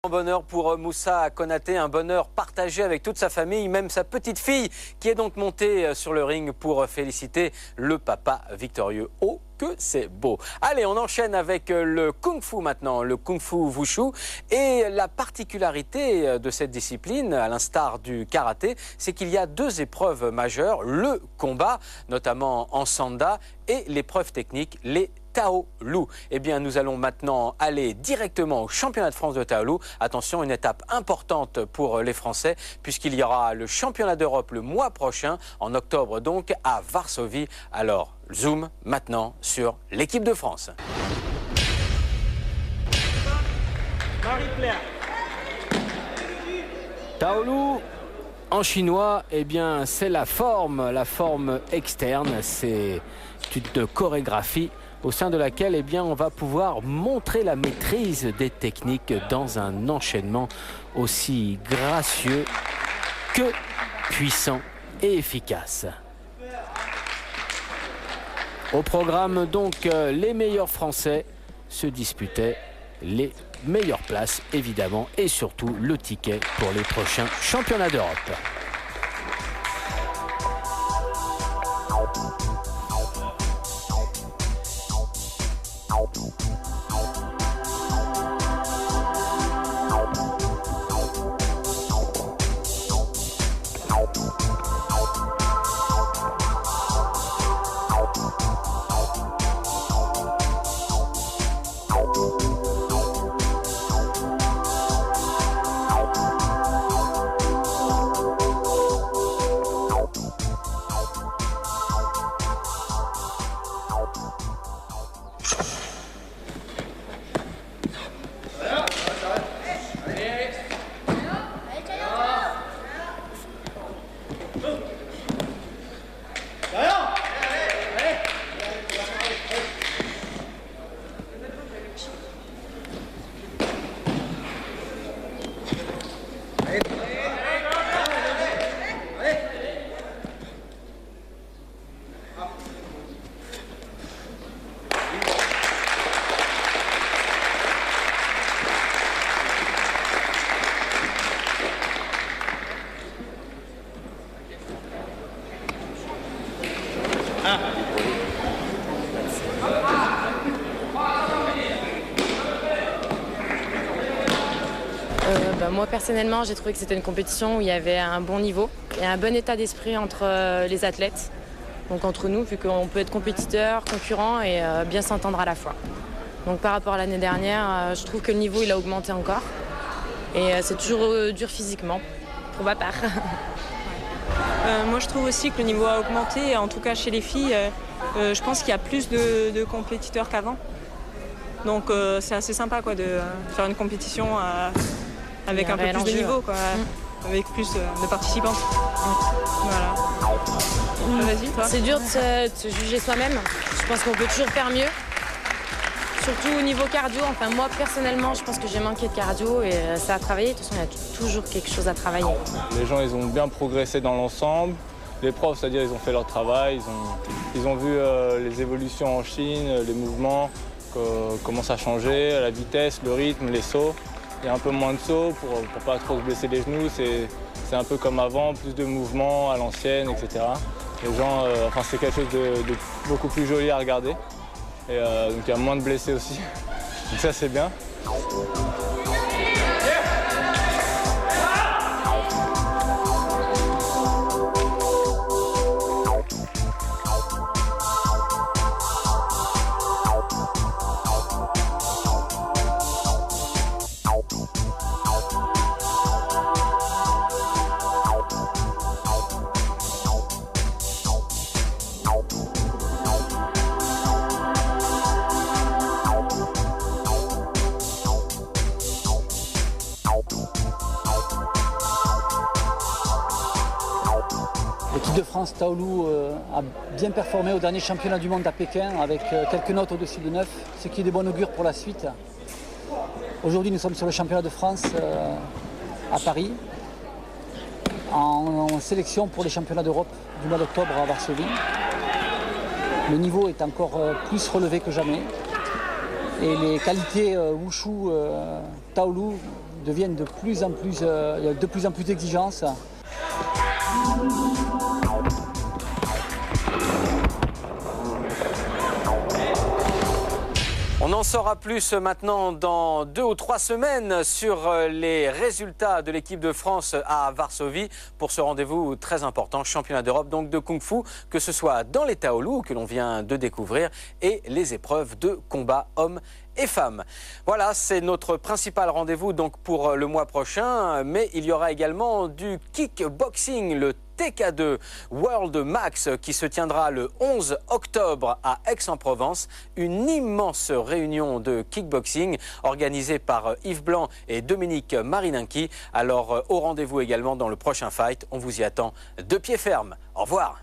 Un bonheur pour Moussa Konaté, un bonheur partagé avec toute sa famille, même sa petite fille qui est donc montée sur le ring pour féliciter le papa victorieux. Oh, que c'est beau! Allez, on enchaîne avec le Kung Fu maintenant, le Kung Fu Wushu. Et la particularité de cette discipline, à l'instar du karaté, c'est qu'il y a deux épreuves majeures, le combat, notamment en sanda, et l'épreuve technique, les Taolu. Eh bien, nous allons maintenant aller directement au championnat de France de Taolu. Attention, une étape importante pour les Français, puisqu'il y aura le championnat d'Europe le mois prochain, en octobre donc, à Varsovie. Alors, zoom maintenant sur l'équipe de France. Taolu, en chinois, eh bien, c'est la forme externe. C'est une chorégraphie au sein de laquelle eh bien, on va pouvoir montrer la maîtrise des techniques dans un enchaînement aussi gracieux que puissant et efficace. Au programme donc, les meilleurs Français se disputaient les meilleures places évidemment et surtout le ticket pour les prochains championnats d'Europe. Moi personnellement, j'ai trouvé que c'était une compétition où il y avait un bon niveau et un bon état d'esprit entre les athlètes, donc entre nous, vu qu'on peut être compétiteur, concurrent et bien s'entendre à la fois. Donc par rapport à l'année dernière, je trouve que le niveau il a augmenté encore et c'est toujours dur physiquement, pour ma part. Moi je trouve aussi que le niveau a augmenté, en tout cas chez les filles, je pense qu'il y a plus de compétiteurs qu'avant. Donc c'est assez sympa quoi, de faire une compétition avec un peu plus de niveau, quoi, avec plus de participants. Voilà. Vas-y, toi. C'est dur de se juger soi-même. Je pense qu'on peut toujours faire mieux. Surtout au niveau cardio. Enfin, moi, personnellement, je pense que j'ai manqué de cardio et ça a travaillé. De toute façon, il y a toujours quelque chose à travailler. Les gens, ils ont bien progressé dans l'ensemble. Les profs, c'est-à-dire, ils ont fait leur travail. Ils ont vu les évolutions en Chine, les mouvements, comment ça changeait, la vitesse, le rythme, les sauts. Il y a un peu moins de sauts pour pas trop se blesser les genoux. C'est un peu comme avant, plus de mouvements à l'ancienne, etc. Les gens, enfin, c'est quelque chose de beaucoup plus joli à regarder. Et donc il y a moins de blessés aussi. Donc ça, c'est bien. L'équipe de France Taolu a bien performé au dernier championnat du monde à Pékin avec quelques notes au-dessus de 9, ce qui est de bon augure pour la suite. Aujourd'hui, nous sommes sur le championnat de France à Paris, en sélection pour les championnats d'Europe du mois d'octobre à Varsovie. Le niveau est encore plus relevé que jamais. Et les qualités Wushu Taolu deviennent de plus en plus d'exigences. On en saura plus maintenant dans 2 ou 3 semaines sur les résultats de l'équipe de France à Varsovie pour ce rendez-vous très important, championnat d'Europe donc de Kung Fu, que ce soit dans les Taolu que l'on vient de découvrir et les épreuves de combat hommes et femmes. Voilà, c'est notre principal rendez-vous donc pour le mois prochain, mais il y aura également du kickboxing, le TK2 World Max qui se tiendra le 11 octobre à Aix-en-Provence. Une immense réunion de kickboxing organisée par Yves Blanc et Dominique Marininki. Alors au rendez-vous également dans le prochain fight. On vous y attend de pied ferme. Au revoir.